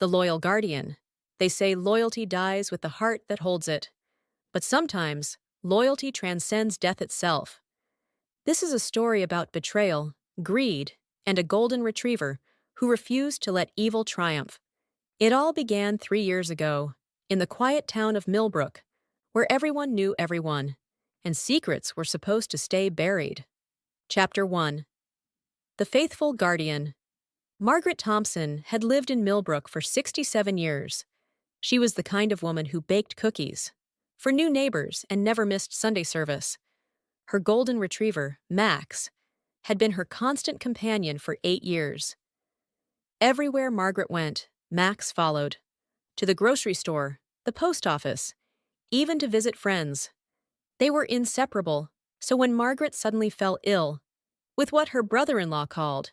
The loyal guardian. They say loyalty dies with the heart that holds it. But sometimes, loyalty transcends death itself. This is a story about betrayal, greed, and a golden retriever who refused to let evil triumph. It all began 3 years ago, in the quiet town of Millbrook, where everyone knew everyone, and secrets were supposed to stay buried. Chapter 1. The Faithful Guardian. Margaret Thompson had lived in Millbrook for 67 years. She was the kind of woman who baked cookies for new neighbors and never missed Sunday service. Her golden retriever, Max, had been her constant companion for 8 years. Everywhere Margaret went, Max followed. To the grocery store, the post office, even to visit friends. They were inseparable, so when Margaret suddenly fell ill, with what her brother-in-law called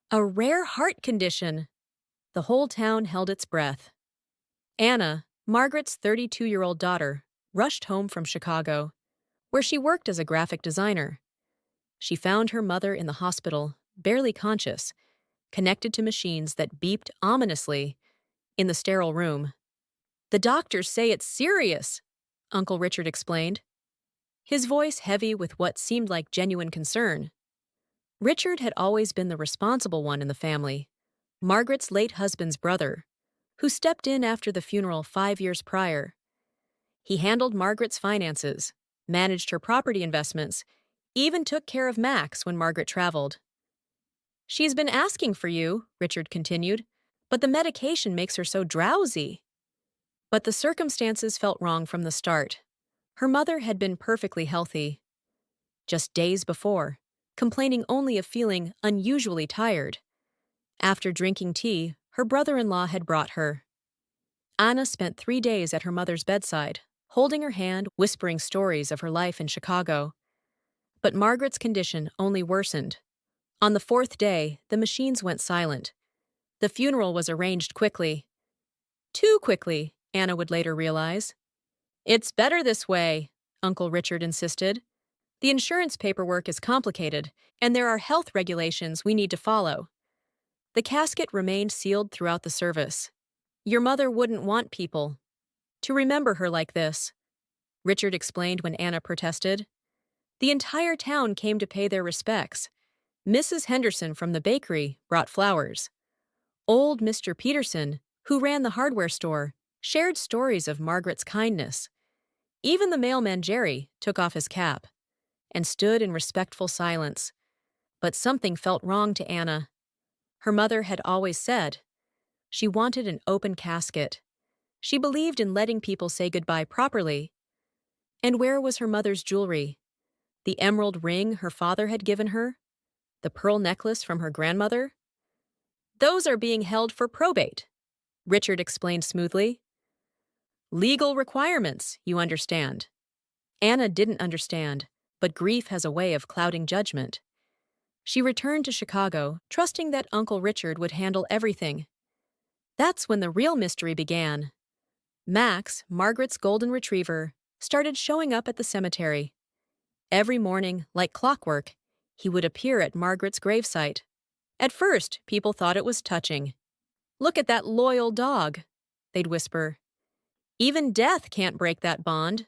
a rare heart condition, the whole town held its breath. Anna, Margaret's 32-year-old daughter, rushed home from Chicago, where she worked as a graphic designer. She found her mother in the hospital, barely conscious, connected to machines that beeped ominously in the sterile room. "The doctors say it's serious," Uncle Richard explained, his voice heavy with what seemed like genuine concern. Richard had always been the responsible one in the family, Margaret's late husband's brother, who stepped in after the funeral 5 years prior. He handled Margaret's finances, managed her property investments, even took care of Max when Margaret traveled. "She's been asking for you," Richard continued, "but the medication makes her so drowsy." But the circumstances felt wrong from the start. Her mother had been perfectly healthy. Just days before, complaining only of feeling unusually tired. After drinking tea, her brother-in-law had brought her. Anna spent 3 days at her mother's bedside, holding her hand, whispering stories of her life in Chicago. But Margaret's condition only worsened. On the 4th day, the machines went silent. The funeral was arranged quickly. Too quickly, Anna would later realize. "It's better this way," Uncle Richard insisted. "The insurance paperwork is complicated, and there are health regulations we need to follow." The casket remained sealed throughout the service. "Your mother wouldn't want people to remember her like this," Richard explained when Anna protested. The entire town came to pay their respects. Mrs. Henderson from the bakery brought flowers. Old Mr. Peterson, who ran the hardware store, shared stories of Margaret's kindness. Even the mailman Jerry took off his cap and stood in respectful silence. But something felt wrong to Anna. Her mother had always said she wanted an open casket. She believed in letting people say goodbye properly. And where was her mother's jewelry? The emerald ring her father had given her? The pearl necklace from her grandmother? "Those are being held for probate," Richard explained smoothly. "Legal requirements, you understand." Anna didn't understand, but grief has a way of clouding judgment. She returned to Chicago, trusting that Uncle Richard would handle everything. That's when the real mystery began. Max, Margaret's golden retriever, started showing up at the cemetery. Every morning, like clockwork, he would appear at Margaret's gravesite. At first, people thought it was touching. "Look at that loyal dog," they'd whisper. "Even death can't break that bond."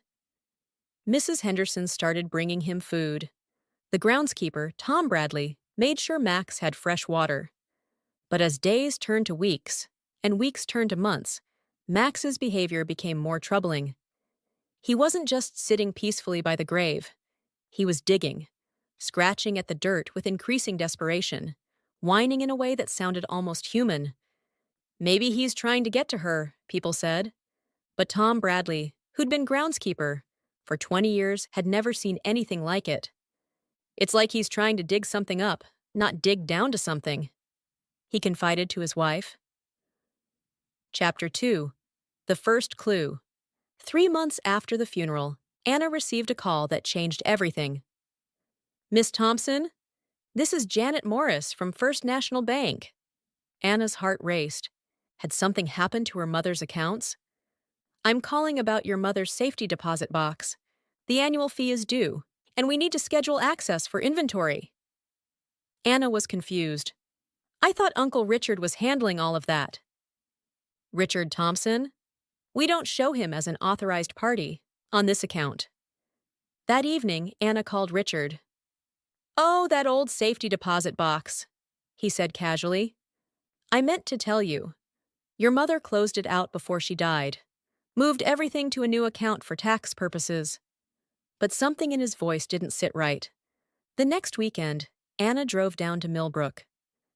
Mrs. Henderson started bringing him food. The groundskeeper, Tom Bradley, made sure Max had fresh water. But as days turned to weeks, and weeks turned to months, Max's behavior became more troubling. He wasn't just sitting peacefully by the grave. He was digging, scratching at the dirt with increasing desperation, whining in a way that sounded almost human. "Maybe he's trying to get to her," people said. But Tom Bradley, who'd been groundskeeper for 20 years, had never seen anything like it. "It's like he's trying to dig something up, not dig down to something," he confided to his wife. Chapter 2. The First Clue. 3 months after the funeral, Anna received a call that changed everything. "Miss Thompson, this is Janet Morris from First National Bank." Anna's heart raced. Had something happened to her mother's accounts? "I'm calling about your mother's safety deposit box. The annual fee is due, and we need to schedule access for inventory." Anna was confused. "I thought Uncle Richard was handling all of that." Richard Thompson? We don't show him as an authorized party on this account. That evening, Anna called Richard. Oh, that old safety deposit box, he said casually. I meant to tell you. Your mother closed it out before she died, moved everything to a new account for tax purposes. But something in his voice didn't sit right. The next weekend, Anna drove down to Millbrook.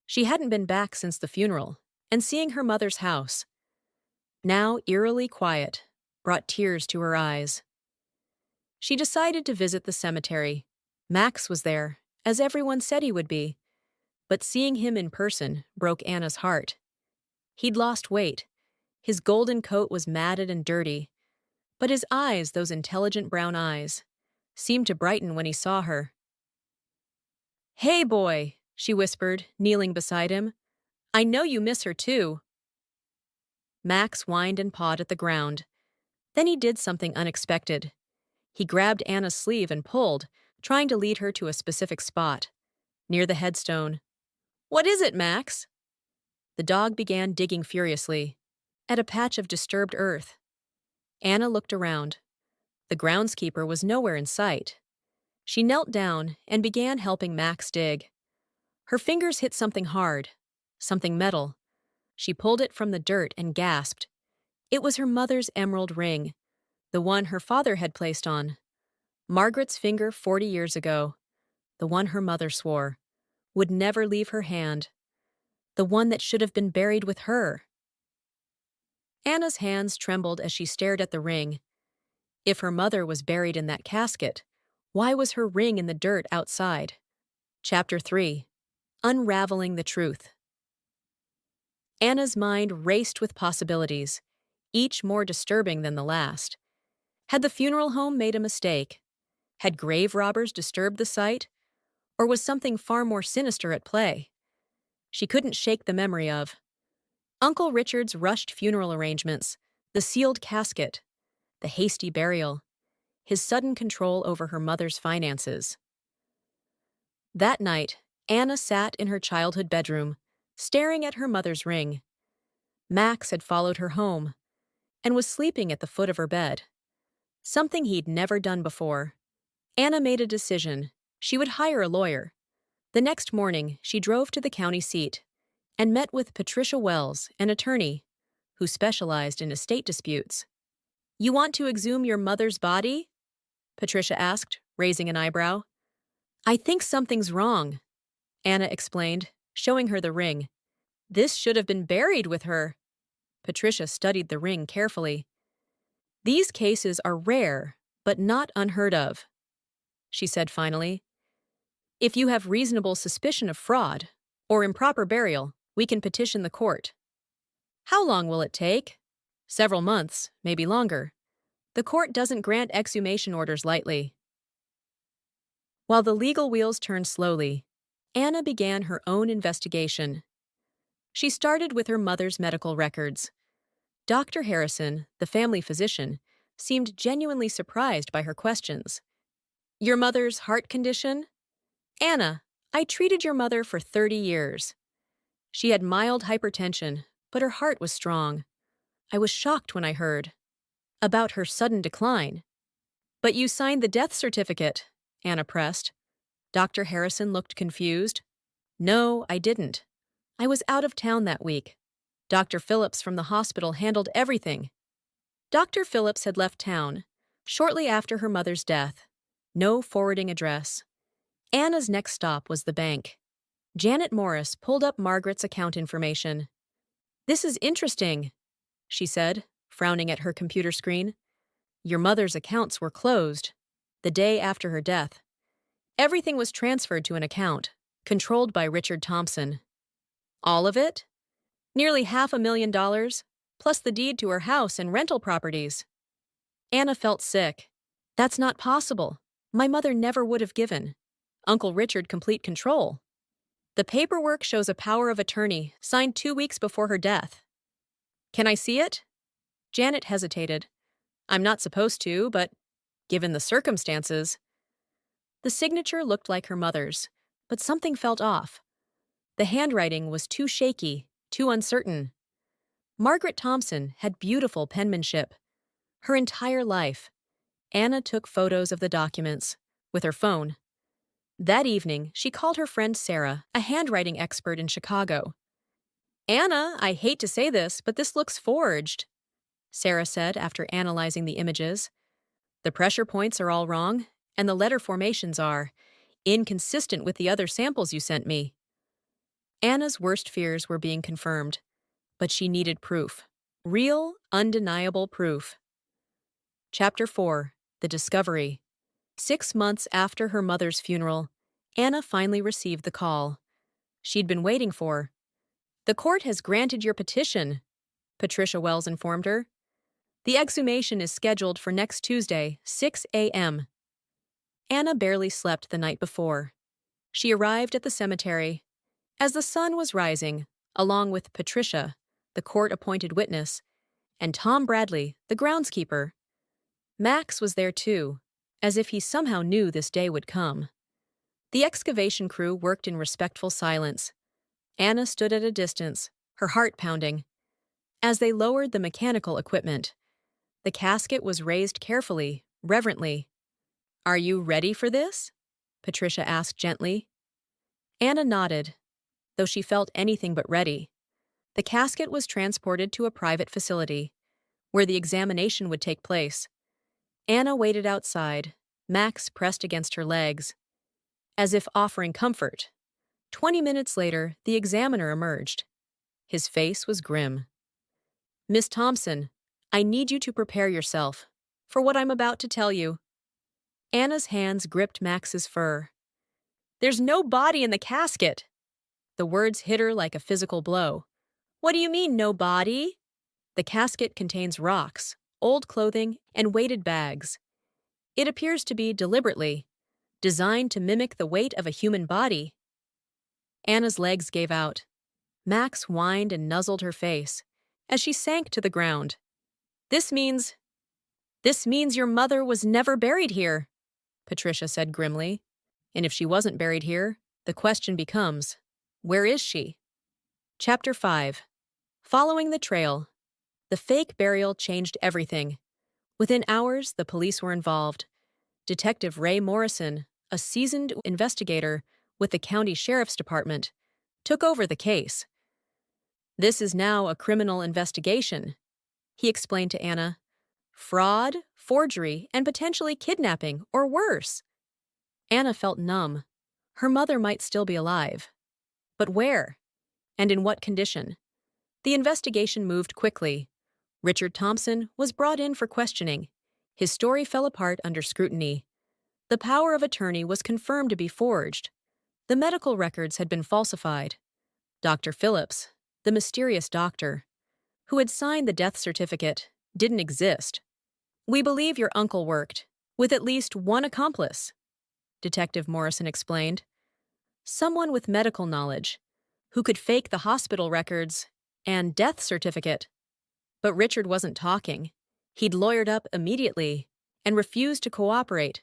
She hadn't been back since the funeral, and seeing her mother's house, now eerily quiet, brought tears to her eyes. She decided to visit the cemetery. Max was there, as everyone said he would be, but seeing him in person broke Anna's heart. He'd lost weight. His golden coat was matted and dirty, but his eyes, those intelligent brown eyes, seemed to brighten when he saw her. Hey, boy, she whispered, kneeling beside him. I know you miss her, too. Max whined and pawed at the ground. Then he did something unexpected. He grabbed Anna's sleeve and pulled, trying to lead her to a specific spot, near the headstone. What is it, Max? The dog began digging furiously, at a patch of disturbed earth. Anna looked around. The groundskeeper was nowhere in sight. She knelt down and began helping Max dig. Her fingers hit something hard, something metal. She pulled it from the dirt and gasped. It was her mother's emerald ring, the one her father had placed on. Margaret's finger 40 years ago, the one her mother swore, would never leave her hand, the one that should have been buried with her. Anna's hands trembled as she stared at the ring. If her mother was buried in that casket, why was her ring in the dirt outside? Chapter 3. Unraveling the Truth. Anna's mind raced with possibilities, each more disturbing than the last. Had the funeral home made a mistake? Had grave robbers disturbed the site? Or was something far more sinister at play? She couldn't shake the memory of Uncle Richard's rushed funeral arrangements, the sealed casket, the hasty burial, his sudden control over her mother's finances. That night, Anna sat in her childhood bedroom, staring at her mother's ring. Max had followed her home and was sleeping at the foot of her bed, something he'd never done before. Anna made a decision. She would hire a lawyer. The next morning, she drove to the county seat and met with Patricia Wells, an attorney who specialized in estate disputes. You want to exhume your mother's body? Patricia asked, raising an eyebrow. I think something's wrong, Anna explained, showing her the ring. This should have been buried with her. Patricia studied the ring carefully. These cases are rare, but not unheard of, she said finally. If you have reasonable suspicion of fraud or improper burial, we can petition the court. How long will it take? Several months, maybe longer. The court doesn't grant exhumation orders lightly. While the legal wheels turned slowly, Anna began her own investigation. She started with her mother's medical records. Dr. Harrison, the family physician, seemed genuinely surprised by her questions. Your mother's heart condition? Anna, I treated your mother for 30 years. She had mild hypertension, but her heart was strong. I was shocked when I heard about her sudden decline. But you signed the death certificate, Anna pressed. Dr. Harrison looked confused. No, I didn't. I was out of town that week. Dr. Phillips from the hospital handled everything. Dr. Phillips had left town shortly after her mother's death. No forwarding address. Anna's next stop was the bank. Janet Morris pulled up Margaret's account information. This is interesting, she said, frowning at her computer screen. Your mother's accounts were closed the day after her death. Everything was transferred to an account, controlled by Richard Thompson. All of it? Nearly $500,000, plus the deed to her house and rental properties. Anna felt sick. That's not possible. My mother never would have given Uncle Richard complete control. The paperwork shows a power of attorney signed 2 weeks before her death. Can I see it? Janet hesitated. I'm not supposed to, but given the circumstances. The signature looked like her mother's, but something felt off. The handwriting was too shaky, too uncertain. Margaret Thompson had beautiful penmanship. Her entire life, Anna took photos of the documents with her phone. That evening, she called her friend Sarah, a handwriting expert in Chicago. "Anna, I hate to say this, but this looks forged," Sarah said after analyzing the images. "The pressure points are all wrong, and the letter formations are inconsistent with the other samples you sent me." Anna's worst fears were being confirmed, but she needed proof. Real, undeniable proof. Chapter 4. The Discovery. 6 months after her mother's funeral, Anna finally received the call she'd been waiting for. "The court has granted your petition," Patricia Wells informed her. "The exhumation is scheduled for next Tuesday, 6 a.m. Anna barely slept the night before. She arrived at the cemetery as the sun was rising, along with Patricia, the court-appointed witness, and Tom Bradley, the groundskeeper. Max was there too, as if he somehow knew this day would come. The excavation crew worked in respectful silence. Anna stood at a distance, her heart pounding. As they lowered the mechanical equipment, the casket was raised carefully, reverently. "Are you ready for this?" Patricia asked gently. Anna nodded, though she felt anything but ready. The casket was transported to a private facility, where the examination would take place. Anna waited outside, Max pressed against her legs, as if offering comfort. 20 minutes later, the examiner emerged. His face was grim. "Miss Thompson, I need you to prepare yourself for what I'm about to tell you." Anna's hands gripped Max's fur. "There's no body in the casket." The words hit her like a physical blow. "What do you mean, no body?" "The casket contains rocks, old clothing, and weighted bags. It appears to be deliberately designed to mimic the weight of a human body." Anna's legs gave out. Max whined and nuzzled her face as she sank to the ground. This means your mother was never buried here," Patricia said grimly. "And if she wasn't buried here, the question becomes, where is she?" Chapter 5. Following the trail. The fake burial changed everything. Within hours, the police were involved. Detective Ray Morrison, a seasoned investigator with the county sheriff's department, took over the case. "This is now a criminal investigation," he explained to Anna. "Fraud, forgery, and potentially kidnapping, or worse." Anna felt numb. Her mother might still be alive. But where? And in what condition? The investigation moved quickly. Richard Thompson was brought in for questioning. His story fell apart under scrutiny. The power of attorney was confirmed to be forged. The medical records had been falsified. Dr. Phillips, the mysterious doctor, who had signed the death certificate, didn't exist. "We believe your uncle worked with at least one accomplice," Detective Morrison explained. "Someone with medical knowledge, who could fake the hospital records and death certificate." But Richard wasn't talking. He'd lawyered up immediately and refused to cooperate.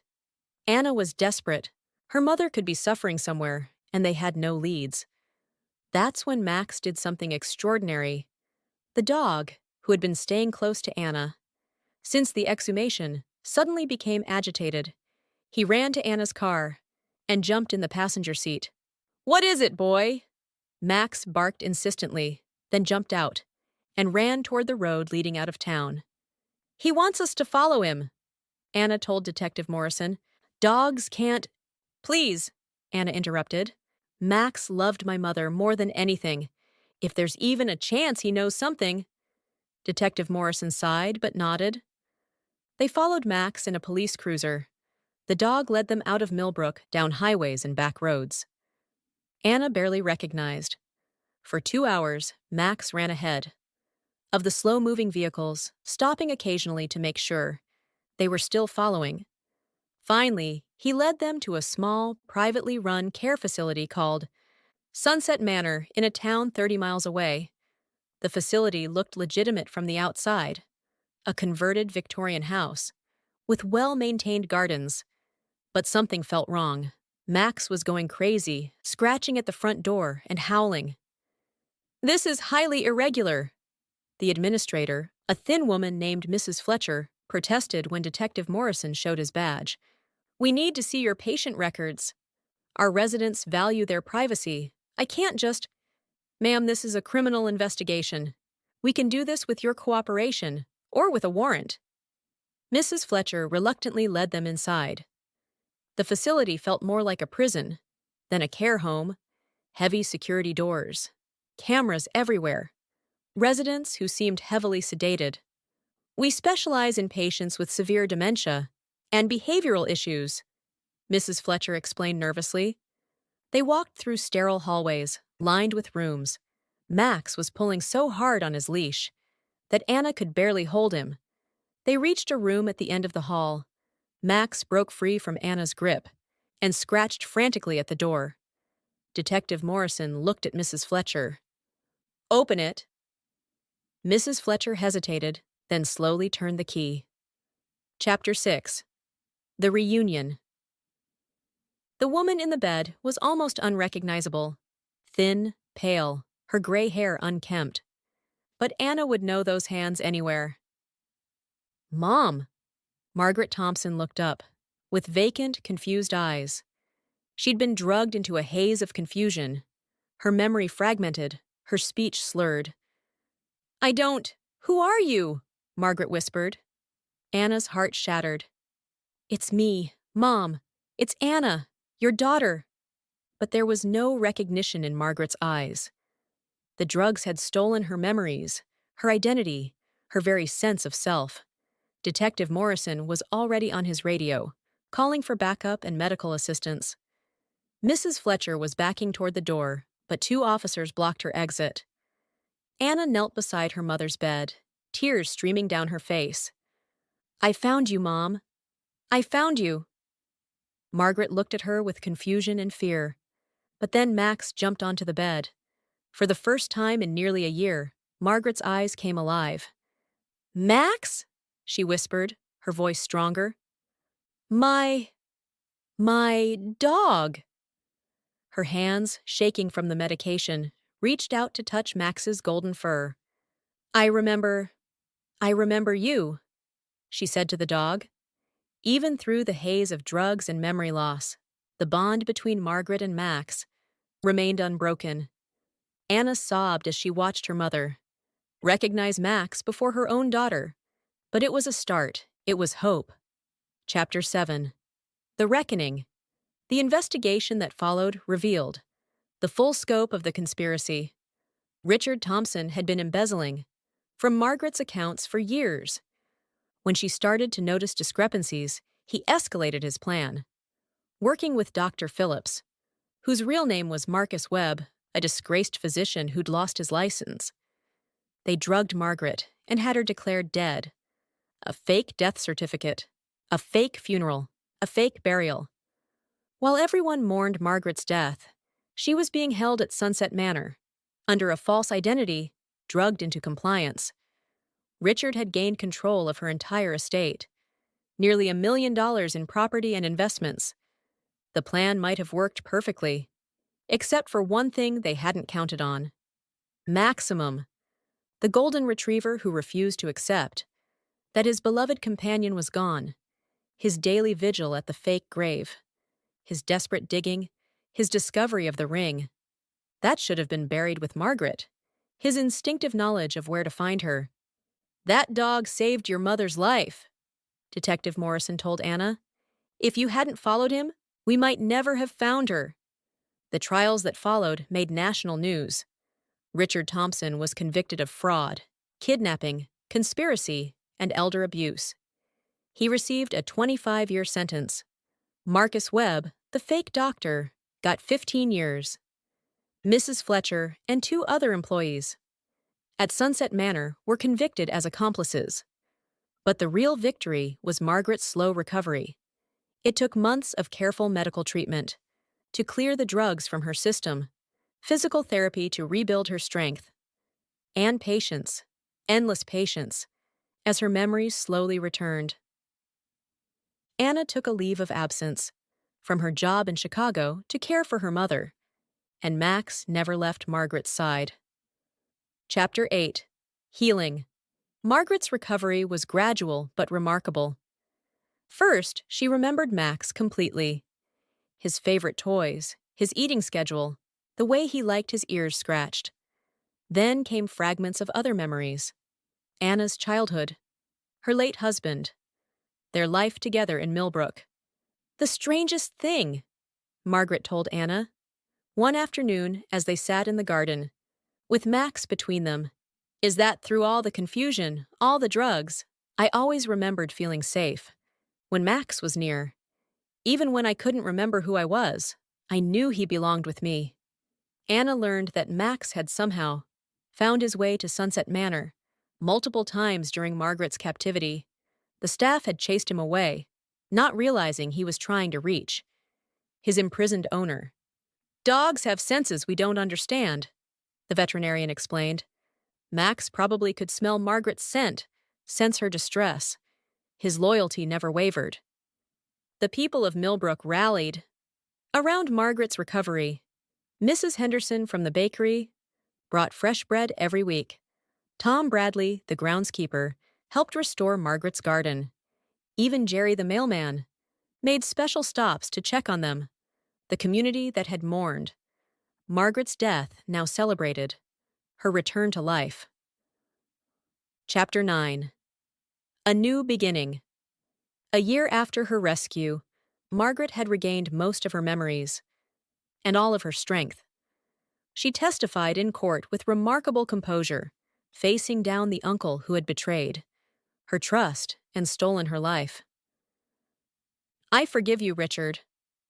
Anna was desperate. Her mother could be suffering somewhere, and they had no leads. That's when Max did something extraordinary. The dog, who had been staying close to Anna since the exhumation, suddenly became agitated. He ran to Anna's car and jumped in the passenger seat. "What is it, boy?" Max barked insistently, then jumped out and ran toward the road leading out of town. "He wants us to follow him," Anna told Detective Morrison. "Dogs can't—" "Please," Anna interrupted. "Max loved my mother more than anything. If there's even a chance he knows something—" Detective Morrison sighed but nodded. They followed Max in a police cruiser. The dog led them out of Millbrook, down highways and back roads. Anna barely recognized. For 2 hours, Max ran ahead of the slow-moving vehicles, stopping occasionally to make sure they were still following. Finally, he led them to a small, privately run care facility called Sunset Manor in a town 30 miles away. The facility looked legitimate from the outside, a converted Victorian house with well-maintained gardens. But something felt wrong. Max was going crazy, scratching at the front door and howling. "This is highly irregular," The administrator, a thin woman named Mrs. Fletcher, protested when Detective Morrison showed his badge. "We need to see your patient records. Our residents value their privacy. I can't just—" "Ma'am, this is a criminal investigation. We can do this with your cooperation, or with a warrant." Mrs. Fletcher reluctantly led them inside. The facility felt more like a prison than a care home. Heavy security doors, cameras everywhere, residents who seemed heavily sedated. "We specialize in patients with severe dementia and behavioral issues," Mrs. Fletcher explained nervously. They walked through sterile hallways, lined with rooms. Max was pulling so hard on his leash that Anna could barely hold him. They reached a room at the end of the hall. Max broke free from Anna's grip and scratched frantically at the door. Detective Morrison looked at Mrs. Fletcher. "Open it." Mrs. Fletcher hesitated, then slowly turned the key. Chapter 6. The Reunion. The woman in the bed was almost unrecognizable. Thin, pale, her gray hair unkempt. But Anna would know those hands anywhere. "Mom!" Margaret Thompson looked up, with vacant, confused eyes. She'd been drugged into a haze of confusion. Her memory fragmented, her speech slurred. "I don't— Who are you?" Margaret whispered. Anna's heart shattered. "It's me, Mom. It's Anna, your daughter." But there was no recognition in Margaret's eyes. The drugs had stolen her memories, her identity, her very sense of self. Detective Morrison was already on his radio, calling for backup and medical assistance. Mrs. Fletcher was backing toward the door, but two officers blocked her exit. Anna knelt beside her mother's bed, tears streaming down her face. "I found you, Mom. I found you." Margaret looked at her with confusion and fear. But then Max jumped onto the bed. For the first time in nearly a year, Margaret's eyes came alive. "Max?" she whispered, her voice stronger. My dog." Her hands, shaking from the medication, reached out to touch Max's golden fur. I remember you," she said to the dog. Even through the haze of drugs and memory loss, the bond between Margaret and Max remained unbroken. Anna sobbed as she watched her mother recognize Max before her own daughter. But it was a start. It was hope. Chapter 7. The Reckoning. The investigation that followed revealed the full scope of the conspiracy. Richard Thompson had been embezzling from Margaret's accounts for years. When she started to notice discrepancies, he escalated his plan. Working with Dr. Phillips, whose real name was Marcus Webb, a disgraced physician who'd lost his license, they drugged Margaret and had her declared dead. A fake death certificate, a fake funeral, a fake burial. While everyone mourned Margaret's death, she was being held at Sunset Manor, under a false identity, drugged into compliance. Richard had gained control of her entire estate, nearly $1 million in property and investments. The plan might have worked perfectly, except for one thing they hadn't counted on. Maximum, the golden retriever who refused to accept that his beloved companion was gone, his daily vigil at the fake grave, his desperate digging, his discovery of the ring. That should have been buried with Margaret, his instinctive knowledge of where to find her. "That dog saved your mother's life," Detective Morrison told Anna. "If you hadn't followed him, we might never have found her." The trials that followed made national news. Richard Thompson was convicted of fraud, kidnapping, conspiracy, and elder abuse. He received a 25-year sentence. Marcus Webb, the fake doctor, got 15 years. Mrs. Fletcher and two other employees at Sunset Manor were convicted as accomplices. But the real victory was Margaret's slow recovery. It took months of careful medical treatment to clear the drugs from her system, physical therapy to rebuild her strength, and patience, endless patience, as her memories slowly returned. Anna took a leave of absence, from her job in Chicago to care for her mother, and Max never left Margaret's side. Chapter 8. Healing. Margaret's recovery was gradual but remarkable. First, she remembered Max completely. His favorite toys, his eating schedule, the way he liked his ears scratched. Then came fragments of other memories. Anna's childhood, her late husband, their life together in Millbrook. The strangest thing, Margaret told Anna. One afternoon, as they sat in the garden, with Max between them, is that through all the confusion, all the drugs, I always remembered feeling safe. When Max was near, even when I couldn't remember who I was, I knew he belonged with me. Anna learned that Max had somehow found his way to Sunset Manor multiple times during Margaret's captivity. The staff had chased him away, not realizing he was trying to reach his imprisoned owner. Dogs have senses we don't understand, the veterinarian explained. Max probably could smell Margaret's scent, sense her distress. His loyalty never wavered. The people of Millbrook rallied around Margaret's recovery. Mrs. Henderson from the bakery brought fresh bread every week. Tom Bradley, the groundskeeper, helped restore Margaret's garden. Even Jerry the mailman made special stops to check on them. The community that had mourned Margaret's death now celebrated her return to life. Chapter 9. A New Beginning. A year after her rescue, Margaret had regained most of her memories and all of her strength. She testified in court with remarkable composure, facing down the uncle who had betrayed her trust and stolen her life. I forgive you, Richard,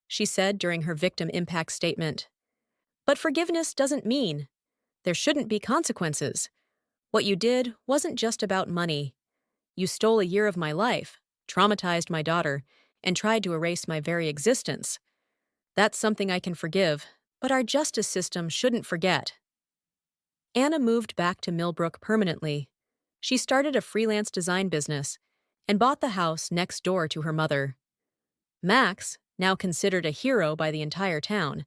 she said during her victim impact statement. But forgiveness doesn't mean there shouldn't be consequences. What you did wasn't just about money. You stole a year of my life, traumatized my daughter, and tried to erase my very existence. That's something I can forgive, but our justice system shouldn't forget. Anna moved back to Millbrook permanently. She started a freelance design business and bought the house next door to her mother. Max, now considered a hero by the entire town,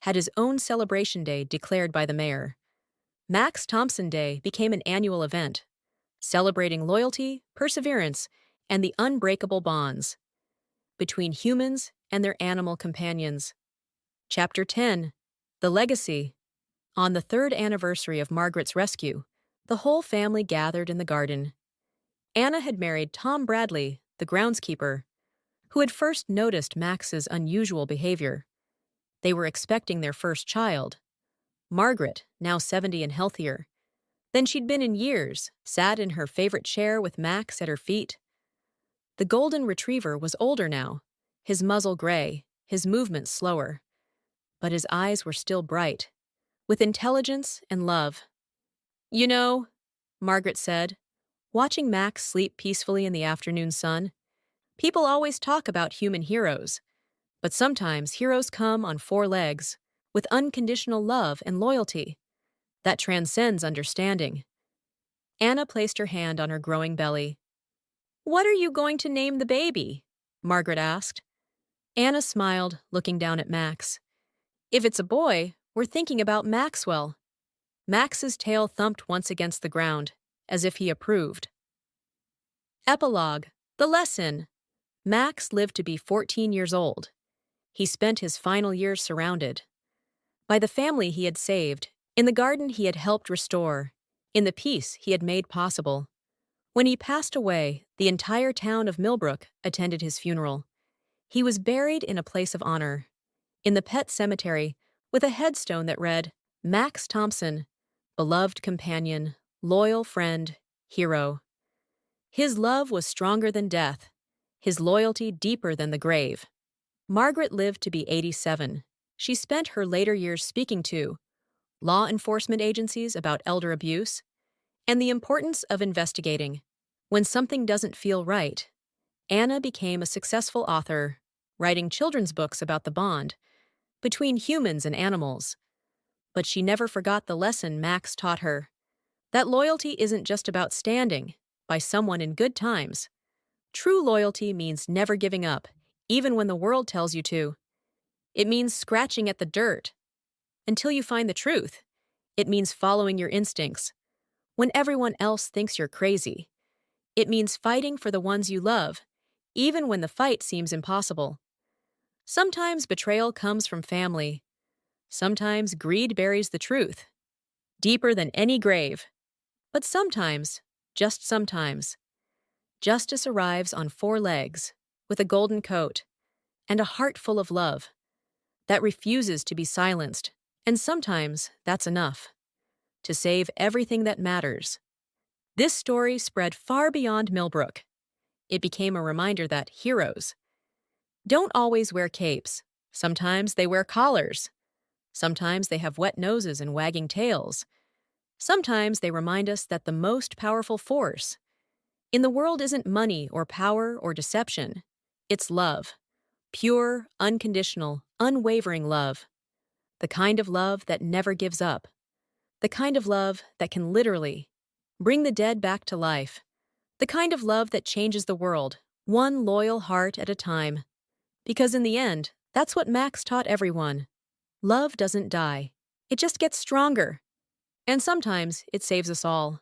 had his own celebration day declared by the mayor. Max Thompson Day became an annual event, celebrating loyalty, perseverance, and the unbreakable bonds between humans and their animal companions. Chapter 10. The Legacy. On the third anniversary of Margaret's rescue, the whole family gathered in the garden. Anna had married Tom Bradley, the groundskeeper, who had first noticed Max's unusual behavior. They were expecting their first child. Margaret, now 70 and healthier than she'd been in years, sat in her favorite chair with Max at her feet. The golden retriever was older now, his muzzle gray, his movements slower. But his eyes were still bright, with intelligence and love. You know, Margaret said, watching Max sleep peacefully in the afternoon sun, people always talk about human heroes, but sometimes heroes come on 4 legs, with unconditional love and loyalty that transcends understanding. Anna placed her hand on her growing belly. What are you going to name the baby? Margaret asked. Anna smiled, looking down at Max. If it's a boy, we're thinking about Maxwell. Max's tail thumped once against the ground, as if he approved. Epilogue. The lesson. Max lived to be 14 years old. He spent his final years surrounded by the family he had saved, in the garden he had helped restore, in the peace he had made possible. When he passed away, the entire town of Millbrook attended his funeral. He was buried in a place of honor, in the pet cemetery, with a headstone that read, Max Thompson, beloved companion, loyal friend, hero. His love was stronger than death, his loyalty deeper than the grave. Margaret lived to be 87. She spent her later years speaking to law enforcement agencies about elder abuse and the importance of investigating when something doesn't feel right. Anna became a successful author, writing children's books about the bond between humans and animals. But she never forgot the lesson Max taught her, that loyalty isn't just about standing by someone in good times. True loyalty means never giving up, even when the world tells you to. It means scratching at the dirt until you find the truth. It means following your instincts when everyone else thinks you're crazy. It means fighting for the ones you love, even when the fight seems impossible. Sometimes betrayal comes from family. Sometimes greed buries the truth, deeper than any grave. But sometimes, just sometimes, justice arrives on four legs, with a golden coat, and a heart full of love that refuses to be silenced. And sometimes that's enough to save everything that matters. This story spread far beyond Millbrook. It became a reminder that heroes don't always wear capes. Sometimes they wear collars. Sometimes they have wet noses and wagging tails. Sometimes they remind us that the most powerful force in the world isn't money or power or deception. It's love. Pure, unconditional, unwavering love. The kind of love that never gives up. The kind of love that can literally bring the dead back to life. The kind of love that changes the world, one loyal heart at a time. Because in the end, that's what Max taught everyone. Love doesn't die. It just gets stronger. And sometimes it saves us all.